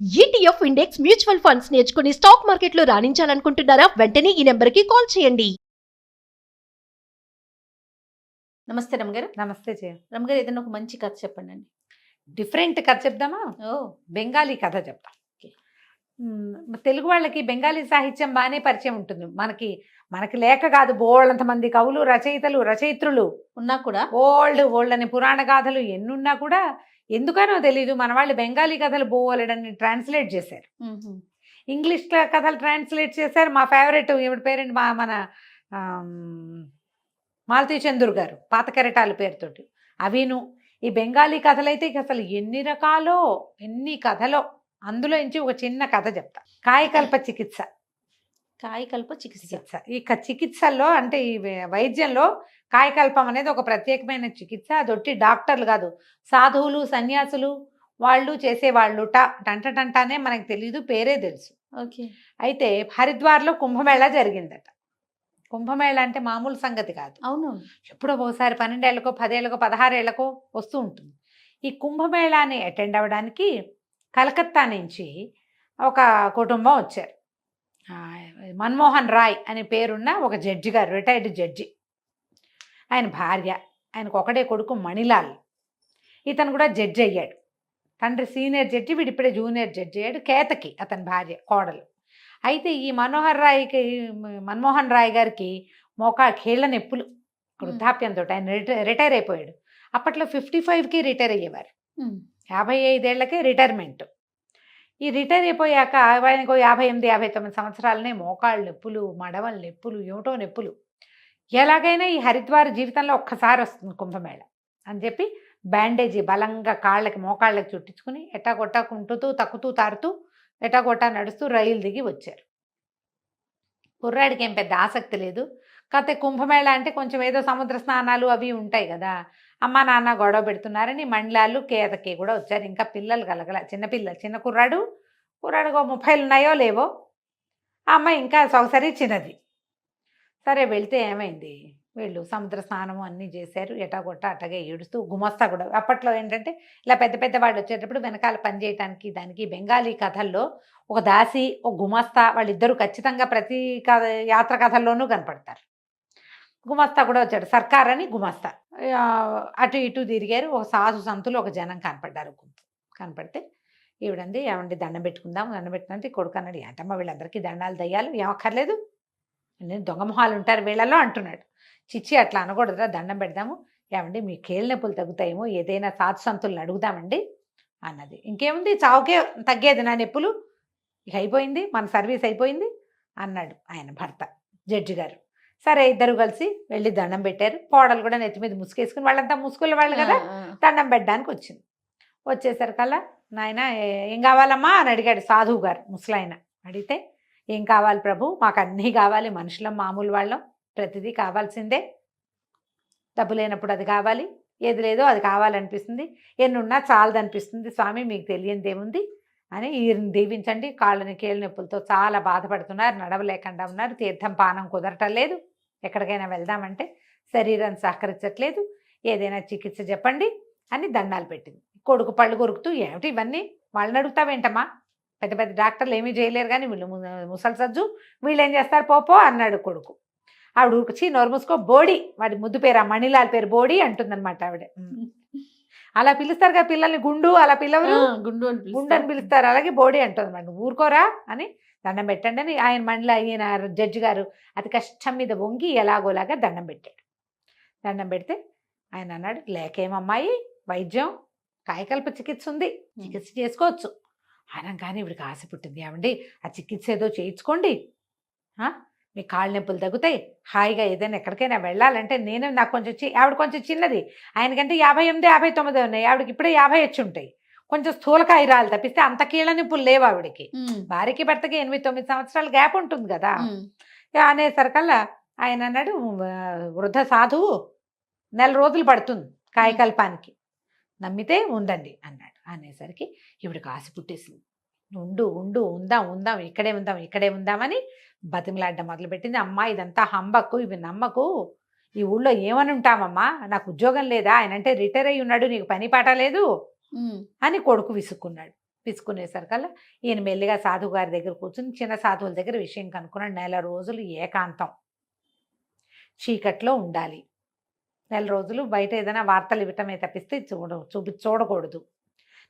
ETF index mutual funds నేర్చుకుని stock మార్కెట్లో రాణించాలనుకుంటున్నారా? వెంటనే ఈ నెంబర్కి కాల్ చేయండి. నమస్తే రమగారు. నమస్తే జయ. రమగారు, ఏదైనా ఒక మంచి కథ చెప్పండి అండి. డిఫరెంట్ కథ చెప్దామా? బెంగాలీ కథ చెప్తాం. తెలుగు వాళ్ళకి బెంగాలీ సాహిత్యం బాగానే పరిచయం ఉంటుంది. మనకి లేక కాదు, బోళ్ళంత మంది కవులు, రచయిత్రులు ఉన్నా కూడా ఓల్డ్ అని పురాణ గాథలు ఎన్నున్నా కూడా ఎందుకనో తెలీదు మన వాళ్ళు బెంగాలీ కథలు బోలెడని ట్రాన్స్లేట్ చేశారు. ఇంగ్లీష్ కథలు ట్రాన్స్లేట్ చేశారు. మా ఫేవరెట్ ఎవరి పేరెంట్ మన మాలతీ చందూర్ గారు పాత కెరటాల పేరుతోటి అవిను. ఈ బెంగాలీ కథలైతే అసలు ఎన్ని కథలో అందులో నుంచి ఒక చిన్న కథ చెప్తా. కాయకల్ప చికిత్స. ఈ చికిత్సల్లో అంటే ఈ వైద్యంలో కాయకల్పం అనేది ఒక ప్రత్యేకమైన చికిత్స. అదొట్టి డాక్టర్లు కాదు, సాధువులు సన్యాసులు వాళ్ళు చేసేవాళ్ళు. టంటనే మనకు తెలియదు, పేరే తెలుసు. ఓకే. అయితే హరిద్వార్లో కుంభమేళా జరిగిందట. కుంభమేళా అంటే మామూలు సంగతి కాదు. అవును, ఎప్పుడో ఒకసారి 12 ఏళ్ళకో 10 ఏళ్ళకో 16 ఏళ్ళకో వస్తూ ఉంటుంది. ఈ కుంభమేళాని అటెండ్ అవ్వడానికి కలకత్తా నుంచి ఒక కుటుంబం వచ్చారు. మన్మోహన్ రాయ్ అనే పేరున్న ఒక జడ్జి గారు, రిటైర్డ్ జడ్జి. ఆయన భార్య, ఆయనకు ఒకడే కొడుకు మణిలాల్. ఇతను కూడా జడ్జి అయ్యాడు. తండ్రి సీనియర్ జడ్జి, వీడిప్పుడే జూనియర్ జడ్జి అయ్యాడు. కేతకి అతని భార్య, కోడలు. అయితే ఈ మన్మోహన్ రాయ్ గారికి కీళ్ళ నొప్పులు, వృద్ధాప్యంతో ఆయన రిటైర్ అయిపోయాడు. అప్పట్లో 55కి రిటైర్ అయ్యేవారు. 55 ఏళ్లకే రిటైర్మెంట్. ఈ రిటైర్ అయిపోయాక ఆయనకు 58, 59 సంవత్సరాలనే మోకాళ్ళ నొప్పులు, మడవల నొప్పులు, ఏమిటో నొప్పులు. ఎలాగైనా ఈ హరిద్వార్ జీవితంలో ఒక్కసారి వస్తుంది కుంభమేళ అని చెప్పి బ్యాండేజీ బలంగా కాళ్ళకి మోకాళ్ళకి చుట్టించుకుని ఎట్టాగొట్టా కుంటుతూ తక్కుతూ తారుతూ ఎటాగొట్టా నడుస్తూ రైలు దిగి వచ్చారు. కుర్రాడికి ఏం పెద్ద ఆసక్తి లేదు. కాకపోతే కుంభమేళ అంటే కొంచెం ఏదో సముద్ర స్నానాలు అవి ఉంటాయి కదా. అమ్మ నాన్న గొడవ పెడుతున్నారని మండలాలు కేతకి కూడా వచ్చారు. ఇంకా పిల్లలు కలగల, చిన్న కుర్రాడు 30 ఉన్నాయో లేవో. ఆ అమ్మాయి ఇంకా సొగసరి చిన్నది. సరే వెళ్తే ఏమైంది, వీళ్ళు సముద్ర స్నానము అన్నీ చేశారు. ఎటాగొట్ట అట్టగే ఏడుస్తూ గుమస్తా కూడా. అప్పట్లో ఏంటంటే ఇలా పెద్ద వాళ్ళు వచ్చేటప్పుడు వెనకాల పని చేయడానికి దానికి బెంగాలీ కథల్లో ఒక దాసి, ఒక గుమస్తా, వాళ్ళిద్దరూ ఖచ్చితంగా ప్రతి యాత్ర కథల్లోనూ కనపడతారు. గుమస్తా కూడా వచ్చాడు, సర్కార్ అని గుమస్తా. అటు ఇటు తిరిగారు. ఒక సాధు సంతులు ఒక జనం కనపడ్డారు. కనపడితే ఈవిడంది, ఏమండి దండం పెట్టుకుంటే కొడుకు అన్నాడు, ఏంటమ్మా వీళ్ళందరికీ దండాలు దయ్యాలు ఏమక్కర్లేదు, దొంగ మొహాలు ఉంటారు వీళ్ళలో అంటున్నాడు. చిచ్చి అట్లా అనకూడదురా, దండం పెడదాము. ఏమండి మీ కేళ్ళ నొప్పులు తగ్గుతాయేమో, ఏదైనా సాధు సంతులను అడుగుదామండి అన్నది. ఇంకేముంది, చావుకే తగ్గేది నా నొప్పులు, ఇక అయిపోయింది, మన సర్వీస్ అయిపోయింది అన్నాడు ఆయన భర్త జడ్జి గారు. సరే ఇద్దరు కలిసి వెళ్ళి దండం పెట్టారు. కోడలు కూడా నెత్తి మీద ముసుకేసుకుని, వాళ్ళంతా ముసుగుల వాళ్ళు కదా, దండం పెట్టడానికి వచ్చింది. వచ్చేసరికల్లా నాయన ఏం కావాలమ్మా అని అడిగాడు సాధువు గారు. ముసలాయన అడిగితే, ఏం కావాలి ప్రభు, మాకు అన్నీ కావాలి, మనుషులం మామూలు వాళ్ళం, ప్రతిదీ కావాల్సిందే. డబ్బు లేనప్పుడు అది కావాలి, ఏది లేదో అది కావాలనిపిస్తుంది, ఎన్నున్నా చాలదనిపిస్తుంది. స్వామి మీకు తెలియనిది ఏముంది అని ఈయన దీవించండి. కాళ్ళని కీళ్ళ నొప్పులతో చాలా బాధపడుతున్నారు, నడవలేకుండా ఉన్నారు, తీర్థం పానం కుదరటం లేదు, ఎక్కడికైనా వెళ్దామంటే శరీరం సహకరించట్లేదు, ఏదైనా చికిత్స చెప్పండి అని దండాలు పెట్టింది. కొడుకు పళ్ళు కొరుకుతూ, ఏమిటి ఇవన్నీ, వాళ్ళని అడుగుతావేంటమ్మా, పెద్ద డాక్టర్లు ఏమీ చేయలేరు కానీ వీళ్ళు ముసలి సజ్జు, వీళ్ళు ఏం చేస్తారు పోపో అన్నాడు కొడుకు. ఆవిడ ఉరిచి నోరు మూసుకో, బోడి, వాడి ముద్దు పేరు ఆ మణిలాల్ పేరు బోడి అంటుందన్నమాట ఆవిడ. అలా పిలుస్తారు కదా పిల్లల్ని, గుండు అలా పిల్లవరు, గుండు అని పిలుస్తారు, అలాగే బోడి అంటుంది అన్నమాట. ఊరుకోరా అని దండం పెట్టండి అని ఈయన జడ్జి గారు అతి కష్టం మీద వంగి ఎలాగోలాగా దండం పెట్టాడు. దండం పెడితే ఆయన అన్నాడు, లేకేమమ్మాయి వైద్యం, కాయకల్ప చికిత్స ఉంది, చికిత్స చేసుకోవచ్చు అనగానే ఇవిడికి ఆశ పుట్టింది. ఏమండి ఆ చికిత్స ఏదో చేయించుకోండి, మీ కాళ్ళ నొప్పులు తగ్గుతాయి, హాయిగా ఏదైనా ఎక్కడికైనా వెళ్ళాలంటే నాకు కొంచెం ఆవిడ కొంచెం చిన్నది, ఆయనకంటే 58, 59 ఉన్నాయి, ఆవిడకి ఇప్పుడే 50 వచ్చి ఉంటాయి. కొంచెం స్థూలకాయ రాలు తప్పిస్తే అంత కీళ్ళ నొప్పులు లేవు ఆవిడకి. భార్యకి భర్తకి 8, 9 సంవత్సరాల గ్యాప్ ఉంటుంది కదా. అనేసరికల్లా ఆయన అన్నాడు, వృద్ధ సాధువు 4 రోజులు పడుతుంది కాయకల్పానికి, నమ్మితే ఉండండి అన్నాడు. అనేసరికి ఈవిడికి ఆశ పుట్టేసింది. ఉందాం ఇక్కడే ఉందామని బతిమలాడ్డం మొదలుపెట్టింది. అమ్మా ఇదంతా హంబక్కు, ఇవి నమ్మకు, ఈ ఊళ్ళో ఏమని ఉంటామమ్మా, నాకు ఉద్యోగం లేదా, ఆయన అంటే రిటైర్ అయ్యి ఉన్నాడు, నీకు పని పాట లేదు అని కొడుకు విసుక్కున్నాడు. పిసుకునేసరికల్లా ఈయన మెల్లిగా సాధువు గారి దగ్గర కూర్చుని చిన్న సాధువుల దగ్గర విషయం కనుక్కున్నాడు. 1 నెల రోజులు ఏకాంతం, చీకట్లో ఉండాలి. 1 నెల రోజులు బయట ఏదైనా వార్తలు ఇవ్వటమే తప్పిస్తే చూడకూడదు. 1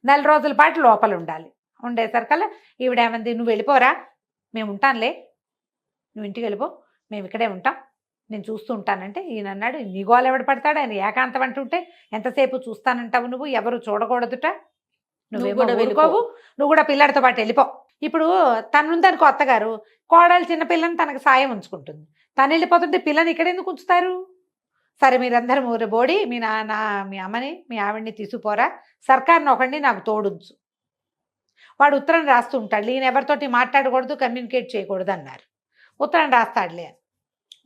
నెల రోజుల పాటు లోపల ఉండాలి. ఉండేసరికల్లా ఈవిడేమంది, నువ్వు వెళ్ళిపోరా, మేము ఉంటానులే, నువ్వు ఇంటికి వెళ్ళిపో, మేము ఇక్కడే ఉంటాం, నేను చూస్తూ ఉంటానంటే ఈయన అన్నాడు, నీ గోలు ఎవడు పడతాడు, ఆయన ఏకాంతం అంటుంటే ఎంతసేపు చూస్తానంటావు, నువ్వు ఎవరు చూడకూడదుట, నువ్వేమో కూడా వెళ్ళిపోవు, నువ్వు కూడా పిల్లడితో పాటు వెళ్ళిపో. ఇప్పుడు తనుందనుకో అత్తగారు, కోడలు చిన్న పిల్లని తనకు సాయం ఉంచుకుంటుంది, తను వెళ్ళిపోతుంటే పిల్లని ఇక్కడ ఎందుకు ఉంచుతారు? సరే మీరందరూ ఊరి బోడి మీ నాన్న మీ అమ్మని మీ ఆవిడ్ని తీసుకుపోరా, సర్కార్ని ఒకడిని నాకు తోడుంచు. వాడు ఉత్తరం రాస్తూ ఉంటాడు, ఈయన ఎవరితోటి మాట్లాడకూడదు, కమ్యూనికేట్ చేయకూడదు అన్నారు. ఉత్తరం రాస్తాడులే అని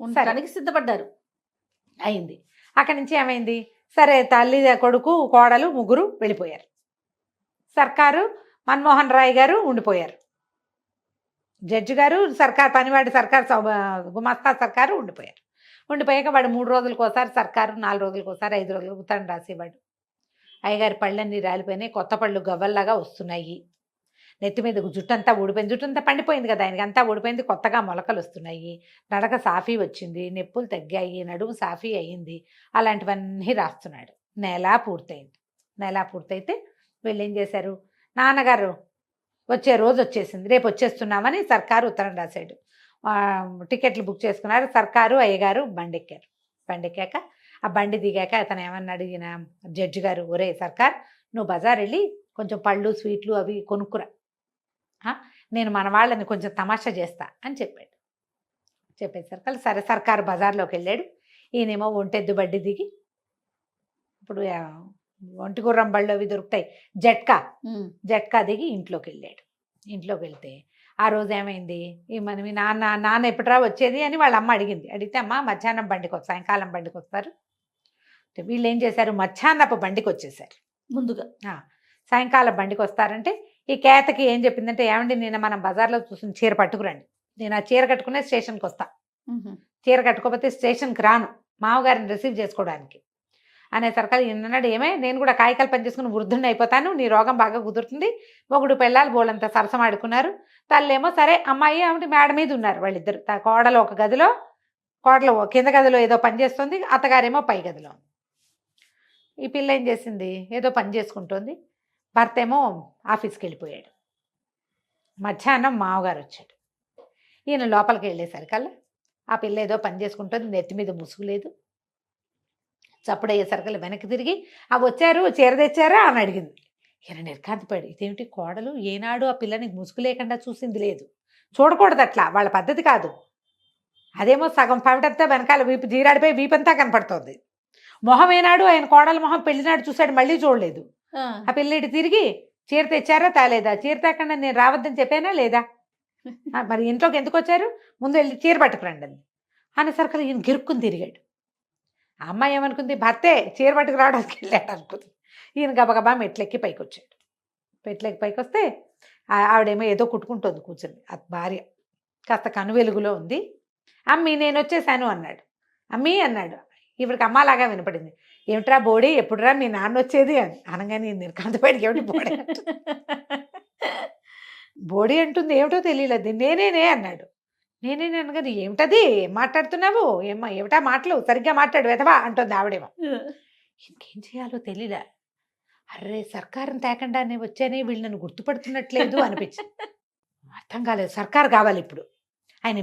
ఉండడానికి సిద్ధపడ్డారు. అయింది. అక్కడి నుంచి ఏమైంది, సరే తల్లి కొడుకు కోడలు ముగ్గురు వెళ్ళిపోయారు. సర్కారు మన్మోహన్ రాయ్ గారు ఉండిపోయారు, జడ్జి గారు సర్కార్ పనివాడి సర్కార్ గుమాస్తా సర్కారు ఉండిపోయారు. ఉండిపోయాక వాడు 3 రోజులకు ఒకసారి సర్కారు, 4 రోజులకు ఒకసారి, 5 రోజులకు ఉత్తరం రాసేవాడు. అయ్యగారి పళ్ళన్నీ రాలిపోయినాయి, కొత్త పళ్ళు గవ్వల్లాగా వస్తున్నాయి, నెత్తి మీద జుట్టంతా ఊడిపోయింది, జుట్టంతా పండిపోయింది కదా ఆయనకి, అంతా ఊడిపోయింది, కొత్తగా మొలకలు వస్తున్నాయి, నడక సాఫీ వచ్చింది, నొప్పులు తగ్గాయి, నడుము సాఫీ అయ్యింది, అలాంటివన్నీ రాస్తున్నాడు. నెల పూర్తయింది. నెల పూర్తయితే వీళ్ళు ఏం చేశారు, నాన్నగారు వచ్చే రోజు వచ్చేసింది, రేపు వచ్చేస్తున్నామని సర్కారు ఉత్తరం రాశాడు. టికెట్లు బుక్ చేసుకున్నారు. సర్కారు అయ్యగారు బండి ఎక్కారు. బండి ఎక్కాక ఆ బండి దిగాక అతను ఏమన్నాడు, ఈయన జడ్జి గారు, ఒరే సర్కార్, నువ్వు బజార్ వెళ్ళి కొంచెం పళ్ళు స్వీట్లు అవి కొనుక్కురా, నేను మన వాళ్ళని కొంచెం తమాషా చేస్తా అని చెప్పాడు. చెప్పేసరికి సరే సర్కారు బజార్లోకి వెళ్ళాడు. ఈయనేమో ఒంటెద్దు బడ్డి దిగి, ఇప్పుడు ఒంటి గుర్రం బళ్ళు అవి దొరుకుతాయి, జట్కా దిగి ఇంట్లోకి వెళ్ళాడు. ఇంట్లోకి వెళ్తే ఆ రోజు ఏమైంది, మీ నాన్న ఎప్పుడురా వచ్చేది అని వాళ్ళ అమ్మ అడిగింది. అడిగితే అమ్మ మధ్యాహ్నం బండికి వస్తారు, సాయంకాలం బండికి వస్తారు. వీళ్ళు ఏం చేశారు, మధ్యాహ్నపు బండికి వచ్చేసారు. ముందుగా సాయంకాలం బండికి వస్తారంటే ఈ కేతకి ఏం చెప్పిందంటే, ఏమండి నేను మనం బజార్లో చూసిన చీర పట్టుకురండి, నేను ఆ చీర కట్టుకునే స్టేషన్కి వస్తా, చీర కట్టుకోకపోతే స్టేషన్కి రాను మామగారిని రిసీవ్ చేసుకోవడానికి అనేసరికి ఈయనన్నాడు, ఏమే నేను కూడా కాయకాలు పనిచేసుకుని వృద్ధుని అయిపోతాను, నీ రోగం బాగా కుదురుతుంది. మొగుడు పెళ్ళాలు బోళ్ళంతా సరసం ఆడుకున్నారు. తల్లేమో సరే అమ్మాయి ఆమె మేడ మీద ఉన్నారు వాళ్ళిద్దరు, కోడలు ఒక గదిలో, కోడలు కింద గదిలో ఏదో పని చేస్తుంది, అత్తగారేమో పై గదిలో. ఈ పిల్ల ఏం చేసింది, ఏదో పని చేసుకుంటుంది, భర్త ఏమో ఆఫీస్కి వెళ్ళిపోయాడు. మధ్యాహ్నం మామగారు వచ్చాడు. ఈయన లోపలికి వెళ్ళేసరికల్లా ఆ పిల్ల ఏదో పని చేసుకుంటుంది, నెత్తి మీద ముసుగు లేదు. చప్పుడయ్యేసరికల్లా వెనక్కి తిరిగి ఆ వచ్చారు చీర తెచ్చారా అని అడిగింది. ఈయన నిర్కాంతిపడి, ఇదేమిటి కోడలు ఏనాడు ఆ పిల్లని ముసుగు లేకుండా చూసింది లేదు, చూడకూడదు అట్లా, వాళ్ళ పద్ధతి కాదు. అదేమో సగం పవిటంతా వెనకాల వీపు జీరాడిపోయి వీపంతా కనపడుతోంది. మొహం ఏనాడు ఆయన కోడల మొహం పెళ్లినాడు చూశాడు, మళ్ళీ చూడలేదు. ఆ పిల్లడి తిరిగి చీర తెచ్చారా తాలేదా, చీర తేకుండా నేను రావద్దని చెప్పానా లేదా, మరి ఇంట్లోకి ఎందుకు వచ్చారు, ముందు వెళ్ళి చీర పట్టుకురండి అంది. అనేసరికి ఈయన గిరుక్కుని తిరిగాడు. ఆ అమ్మాయి ఏమనుకుంది, భర్తే చీర పట్టుకు రావడానికి వెళ్ళాడు అనుకుంది. ఈయన గబగబా మెట్లెక్కి పైకి వచ్చాడు. మెట్లెక్కి పైకి వస్తే ఆవిడేమో ఏదో కుట్టుకుంటుంది కూర్చుంది. ఆ భార్య కాస్త కను వెలుగులో ఉంది. అమ్మి నేను వచ్చేసాను అన్నాడు. అమ్మీ అన్నాడు. ఇవిడికి అమ్మలాగా వినపడింది. ఏమిట్రా బోడి, ఎప్పుడురా మీ నాన్న వచ్చేది అని అనగానే నిర్కాంతపడికి ఏమిటి బోడి బోడి అంటుంది, ఏమిటో తెలియలేదు. నేనేనే అన్నాడు. నేనేనే అనగానే ఏమిటది, ఏం మాట్లాడుతున్నావు, ఏమిటా మాటలు, సరిగ్గా మాట్లాడు వెధవా అంటుంది ఆవిడేమో. ఇంకేం చేయాలో తెలీదా. అర్రే సర్కారుని తేకుండానే వచ్చానే, వీళ్ళు నన్ను గుర్తుపడుతున్నట్లేదు అనిపించింది. అర్థం కాలేదు, సర్కారు కావాలి ఇప్పుడు. ఆయన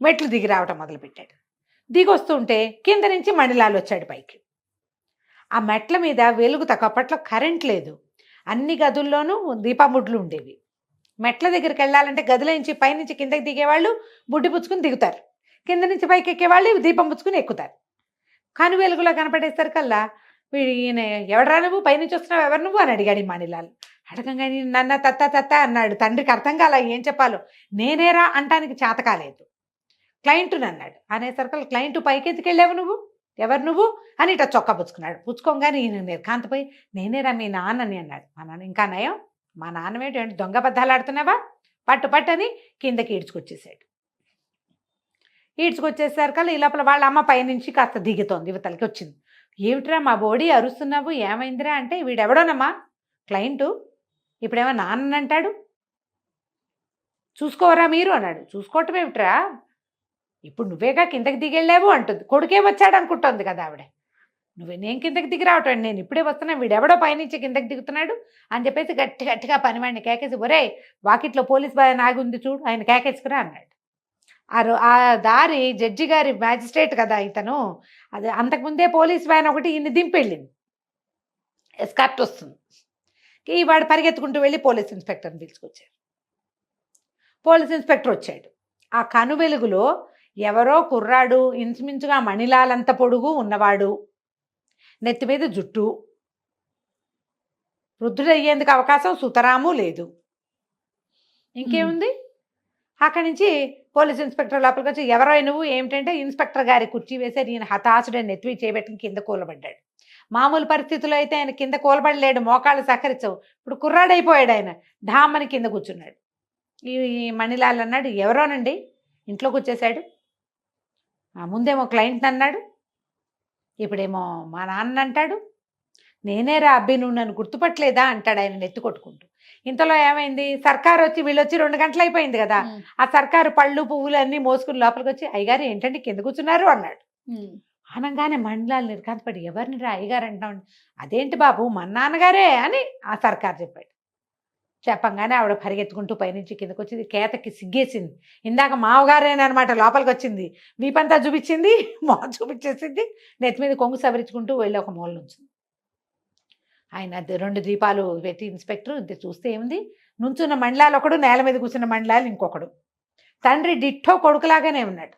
మెట్లు దిగి రావటం మొదలుపెట్టాడు. దిగి వస్తుంటే కింద నుంచి మణిలాల్ వచ్చాడు పైకి. ఆ మెట్ల మీద వెలుగు తక్కువ, అప్పట్లో కరెంట్ లేదు, అన్ని గదుల్లోనూ దీపముడ్లు ఉండేవి. మెట్ల దగ్గరికి వెళ్ళాలంటే గదిలో నుంచి పైనుంచి కిందకి దిగేవాళ్ళు బుడ్డి పుచ్చుకుని దిగుతారు, కింద నుంచి పైకి ఎక్కేవాళ్ళు దీపం పుచ్చుకుని ఎక్కుతారు. కను వెలుగులో కనపడేసరికల్లా ఈయన ఎవడరా నువ్వు, పైనుంచి వస్తున్నావు, ఎవరు నువ్వు అని అడిగాడు ఈ మణిలాల్. అడగంగానే నన్న తత్త అన్నాడు. తండ్రికి అర్థం కాల ఏం చెప్పాలో. నేనేరా అంటానికి చేత కాలేదు. క్లయింటుని అన్నాడు. అనేసరికి క్లయింట్ పైకి ఎత్తుకెళ్ళావు నువ్వు, ఎవరు నువ్వు అని ఇట్లా చొక్కా పుచ్చుకున్నాడు. పుచ్చుకోగానే ఈయన నిర్కాంతపోయి నేనేరా మీ నాన్నని అన్నాడు. మా నాన్న ఇంకా నయం, మా నాన్నమేంటి దొంగ బద్దాలు ఆడుతున్నావా, పట్టు అని కిందకి ఈడ్చుకొచ్చేసాడు. ఈడ్చుకొచ్చేసరికల్లా ఈ లోపల వాళ్ళ అమ్మ పైనుంచి కాస్త దిగుతోంది, యువతలకి వచ్చింది. ఏమిట్రా మా బోడీ అరుస్తున్నావు, ఏమైందిరా అంటే వీడెవడోనమ్మా క్లయింటు, ఇప్పుడేమో నాన్న అంటాడు. చూసుకోవరా మీరు అన్నాడు. చూసుకోవటం ఏమిట్రా, ఇప్పుడు నువ్వేగా కిందకి దిగెళ్ళావు అంటుంది. కొడుకే వచ్చాడు అనుకుంటోంది కదా ఆవిడ. నేను కిందకి దిగి రావటం, నేను ఇప్పుడే వస్తున్నా, వీడెవడో పైనుంచి కిందకి దిగుతున్నాడు అని చెప్పేసి గట్టి గట్టిగా పనివాడిని కేకేసి, ఒరే వాకిట్లో పోలీస్ బాయ్ ఆగి ఉంది చూడు, ఆయన కేకేసుకురా అన్నాడు. ఆ దారి జడ్జి గారి మ్యాజిస్ట్రేట్ కదా ఇతను, అది అంతకుముందే పోలీస్ వ్యాన్ ఒకటి ఈయన్ని దింపెళ్ళింది, ఎస్కార్ట్ వస్తుంది. వాడు పరిగెత్తుకుంటూ వెళ్ళి పోలీస్ ఇన్స్పెక్టర్ని పిలుచుకొచ్చారు. పోలీస్ ఇన్స్పెక్టర్ వచ్చాడు. ఆ కను వెలుగులో ఎవరో కుర్రాడు, ఇంచుమించుగా మణిలాలంత పొడుగు ఉన్నవాడు, నెత్తి మీద జుట్టు, వృద్ధుడయ్యేందుకు అవకాశం సుతరాము లేదు. ఇంకేముంది, అక్కడి నుంచి పోలీస్ ఇన్స్పెక్టర్ లోపలికి వచ్చి, ఎవరో నువ్వు ఏమిటంటే, ఇన్స్పెక్టర్ గారి కుర్చీ వేసారు. ఈయన హతాశుడని నెత్తివి చేయబెట్టుకుని కింద కూలబడ్డాడు. మామూలు పరిస్థితుల్లో అయితే ఆయన కింద కూలబడలేడు, మోకాళ్ళు సహకరించవు. ఇప్పుడు కుర్రాడైపోయాడు, ఆయన ఢామ్మని కింద కూర్చున్నాడు. ఈ మణిలాల్ అన్నాడు, ఎవరోనండి, ఇంట్లోకి వచ్చేసాడు. ముందేమో క్లయింట్ అన్నాడు, ఇప్పుడేమో మా నాన్న అంటాడు. నేనేరా అబ్బి, నువ్వు నన్ను గుర్తుపట్టలేదా అంటాడు ఆయన నెత్తి కొట్టుకుంటూ. ఇంతలో ఏమైంది, సర్కారు వచ్చి వీళ్ళొచ్చి 2 గంటలు అయిపోయింది కదా. ఆ సర్కారు పళ్ళు పువ్వులు అన్నీ మోసుకుని లోపలికి వచ్చి, అయ్యగారు ఏంటండి కింద కూర్చున్నారు అన్నాడు. అనగానే మండలాలు నిర్కాంతపడి, ఎవరిని రా అయ్యగారు అంటాం. అదేంటి బాబు, మన నాన్నగారే అని ఆ సర్కారు చెప్పాడు. చెప్పంగానే ఆవిడ పరిగెత్తుకుంటూ పైనుంచి కిందకు వచ్చింది. కేతకి సిగ్గేసింది. ఇందాక మావగారేనమాట లోపలికి వచ్చింది, వీపంతా చూపించింది, మొహం చూపించేసింది, నెత్తి మీద కొంగు సవరించుకుంటూ వెళ్ళి ఒక మూల నుంచి ఆయన 2 దీపాలు పెట్టి ఇన్స్పెక్టర్ చూస్తే ఏముంది, నుంచున్న మండలాలు ఒకడు, నేల మీద కూర్చున్న మండలాలు ఇంకొకడు. తండ్రి డిట్టో కొడుకులాగానే ఉన్నాడు.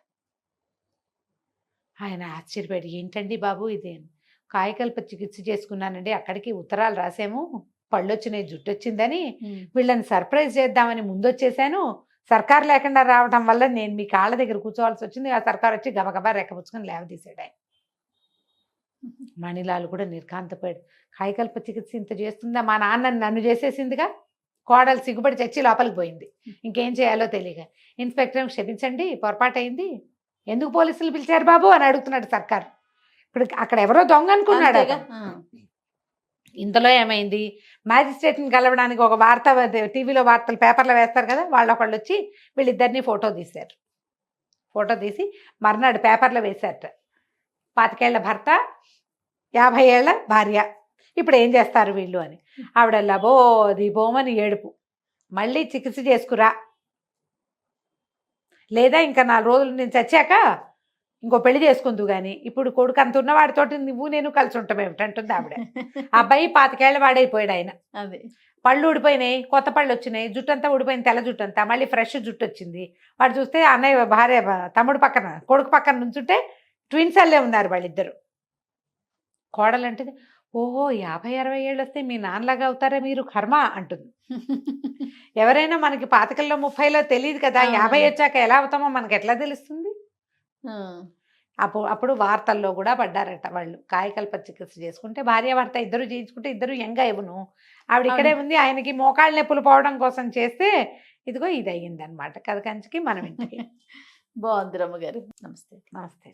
ఆయన ఆశ్చర్యపడి, ఏంటండి బాబు ఇదే, కాయకల్ప చికిత్స చేసుకున్నానండి, అక్కడికి ఉత్తరాలు రాసాము, పళ్ళు వచ్చినాయి, జుట్టు వచ్చిందని, వీళ్ళని సర్ప్రైజ్ చేద్దామని ముందొచ్చేసాను. సర్కారు లేకుండా రావడం వల్ల నేను మీ కాళ్ళ దగ్గర కూర్చోవాల్సి వచ్చింది. ఆ సర్కారు వచ్చి గబగబా రెక్కపుచ్చుకొని లేవదీశాడు ఆయన. మణిలాల్ కూడా నిర్కాంతపడి, కాయకల్ప చికిత్స ఇంత చేస్తుందా, మా నాన్న నన్ను చేసేసిందిగా. కోడలు సిగ్గుపడి చచ్చి లోపలికి పోయింది. ఇంకేం చేయాలో తెలియక ఇన్స్పెక్టర్, క్షమించండి పొరపాటు అయింది, ఎందుకు పోలీసులు పిలిచారు బాబు అని అడుగుతున్నాడు సర్కారు. ఇప్పుడు అక్కడ ఎవరో దొంగ అనుకున్నాడు. ఇంతలో ఏమైంది, మ్యాజిస్ట్రేట్ని కలవడానికి ఒక వార్త, టీవీలో వార్తలు పేపర్లో వేస్తారు కదా, వాళ్ళొకళ్ళు వచ్చి వీళ్ళిద్దరినీ ఫోటో తీశారు. ఫోటో తీసి మర్నాడు పేపర్లో వేశారట. 25 ఏళ్ల భర్త, 50 ఏళ్ల భార్య, ఇప్పుడు ఏం చేస్తారు వీళ్ళు అని. ఆవిడ లబోది బోమని ఏడుపు, మళ్ళీ చికిత్స చేసుకురా, లేదా ఇంకా 4 రోజులు నేను చచ్చాక ఇంకో పెళ్లి చేసుకుందు కానీ, ఇప్పుడు కొడుకు అంత ఉన్నవాడితోటి నువ్వు నేను కలిసి ఉంటాం ఏమిటంటుంది ఆవిడ. అబ్బాయి 25 ఏళ్ల వాడైపోయాడు ఆయన. అదే పళ్ళు ఊడిపోయినాయి, కొత్త పళ్ళు వచ్చినాయి, జుట్టు అంతా ఊడిపోయింది, తెల్ల జుట్టు అంతా, మళ్ళీ ఫ్రెష్ జుట్టు వచ్చింది. వాడు చూస్తే అన్నయ్య భార్య తమ్ముడు పక్కన, కొడుకు పక్కన నుంచుంటే ట్విన్స్ అల్లే ఉన్నారు వాళ్ళిద్దరు. కోడలు అంటుంది, ఓహో 50-60 ఏళ్ళు వస్తే మీ నాన్నలాగా అవుతారా మీరు, కర్మ అంటుంది. ఎవరైనా మనకి 25లో 30లో తెలియదు కదా, 50 వచ్చాక ఎలా అవుతామో మనకి ఎట్లా తెలుస్తుంది. అప్పుడు వార్తల్లో కూడా పడ్డారట వాళ్ళు. కాయకల్ప చికిత్స చేసుకుంటే భార్యాభర్త ఇద్దరు చేయించుకుంటే ఇద్దరు యంగ్ అయ్యను. ఆవిడ ఇక్కడే ఉంది, ఆయనకి మోకాళ్ళ నొప్పులు పోవడం కోసం చేస్తే ఇదిగో ఇది అయ్యిందనమాట. కథ కంచికి మనం ఇంటికి. బాగుంది రమ్మగారు. నమస్తే. నమస్తే.